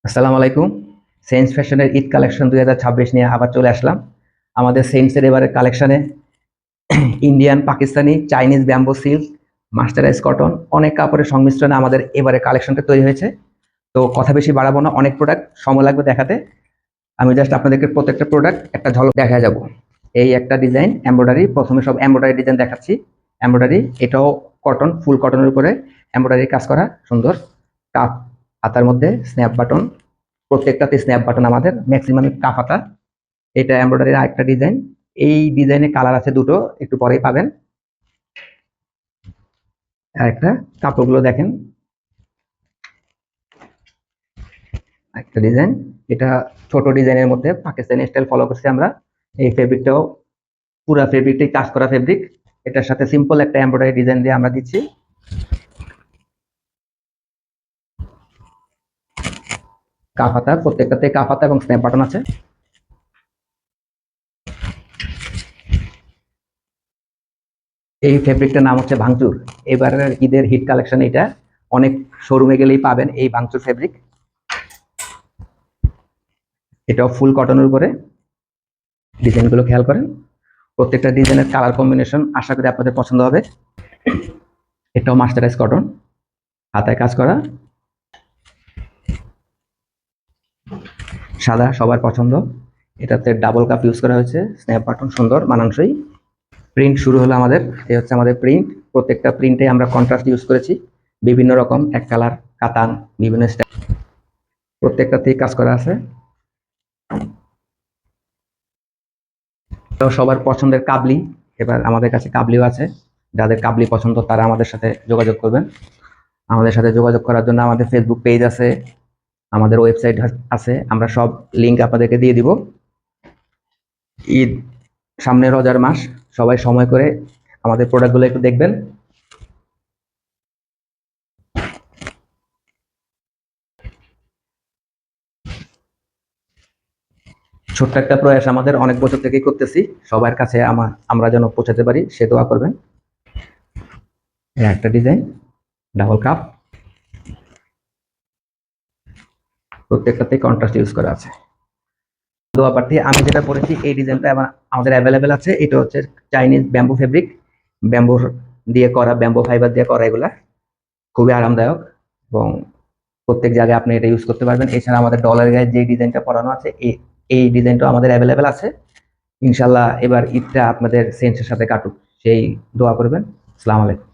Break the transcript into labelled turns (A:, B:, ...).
A: আসসালামু আলাইকুম। সেন্স ফ্যাশনের ঈদ কালেকশন 2026 নিয়ে আবার চলে আসলাম। আমাদের সেন্সের এবারের কালেকশনে Indian, Pakistani, Chinese bamboo silk, মাস্টারাইজ কটন, অনেক কাপড়ের সংমিশ্রণে আমাদের এবারে কালেকশনটা তৈরি হয়েছে। তো কথা বেশি বাড়াবো না, অনেক প্রোডাক্ট, সময় লাগবে দেখাতে। আমি জাস্ট আপনাদেরকে প্রত্যেকটা প্রোডাক্ট একটা ঝলক দেখা যাব। এই একটা ডিজাইন এমব্রয়ডারি, প্রথমে সব এমব্রয়ডারি ডিজাইন দেখাচ্ছি। এমব্রয়ডারি, এটাও কটন, ফুল কটনের উপরে এমব্রয়ডারি কাজ করা, সুন্দর কাপ হাতার মধ্যে স্ন্যাপ বাটন, প্রত্যেকটাতে স্ন্যাপ বাটন আমাদের ম্যাক্সিমাম কাপ হাতা। এটা এমব্রয়ডারির আরেকটা ডিজাইন। এই ডিজাইনে কালার আছে দুটো, একটু পরেই পাবেন। আরেকটা, কাপড়গুলো দেখেন, একটা ডিজাইন, এটা ছোট ডিজাইনের মধ্যে পাকিস্তানি স্টাইল ফলো করছি আমরা। এই ফেব্রিকটাও পুরো ফেব্রিকটাই কাজ করা ফেব্রিক। এটার সাথে সিম্পল একটা এমব্রয়ডারি ডিজাইন দিয়ে আমরা দিচ্ছি। কাপ হাতা, প্রত্যেকটাতে কাপ হাতা এবং স্ন্যাপ বাটন আছে। এই ফেব্রিকটার নাম হচ্ছে ভাঙচুর। এবারের ঈদের হিট কালেকশন এটা, অনেক শোরুমে গেলেই পাবেন এই ভাঙচুর ফেব্রিক। এটাও ফুল কটনের উপরে, ডিজাইনগুলো খেয়াল করেন, প্রত্যেকটা ডিজাইনের কালার কম্বিনেশন আশা করি আপনাদের পছন্দ হবে। এটাও মাস্টারাইজ কটন, হাতায় কাজ করা, সাদা, সবার পছন্দ। এটাতে ডাবল কাপ ইউজ করা হয়েছে, স্ন্যাপ বাটন সুন্দর মানানসই। প্রিন্ট শুরু হলো আমাদের, এই হচ্ছে আমাদের প্রিন্ট। প্রত্যেকটা প্রিন্টে আমরা কন্ট্রাস্ট ইউজ করেছি, বিভিন্ন রকম এক কালার কাতান, বিভিন্ন স্টাইল, প্রত্যেকটাতেই কাজ করা আছে। তো সবার পছন্দের কাবলি, এবার আমাদের কাছে কাবলিও আছে। যাদের কাবলি পছন্দ তারা আমাদের সাথে যোগাযোগ করবেন। আমাদের সাথে যোগাযোগ করার জন্য আমাদের ফেসবুক পেজ আছে, আমাদের ওয়েবসাইট আছে, আমরা সব লিঙ্ক আপনাদেরকে দিয়ে দিব। ঈদ সামনে, রোজার মাস, সবাই সময় করে আমাদের প্রোডাক্টগুলো একটু দেখবেন। ছোট্ট একটা প্রয়াস আমাদের, অনেক বছর থেকেই করতেছি, সবার কাছে আমরা যেন পৌঁছাতে পারি সে দোয়া করবেন। একটা ডিজাইন, ডাবল কাপ, প্রত্যেকটাতে কন্ট্রাস্ট ইউজ করা আছে। দোয়া প্রার্থী, আমি যেটা পরেছি এই ডিজাইনটা আমাদের অ্যাভেলেবেল আছে। এটা হচ্ছে চাইনিজ ব্যাম্বু ফেব্রিক, ব্যাম্বু দিয়ে করা, ব্যাম্বু ফাইবার দিয়ে করা। এগুলা খুবই আরামদায়ক এবং প্রত্যেক জায়গায় আপনি এটা ইউজ করতে পারবেন। এছাড়া আমাদের ডলার গায়ে যে ডিজাইনটা পরানো আছে, এই ডিজাইনটাও আমাদের অ্যাভেলেবেল আছে। ইনশাল্লাহ এবার ঈদটা আপনাদের সেন্সের সাথে কাটুক, সেই দোয়া করবেন। আসসালামু আলাইকুম।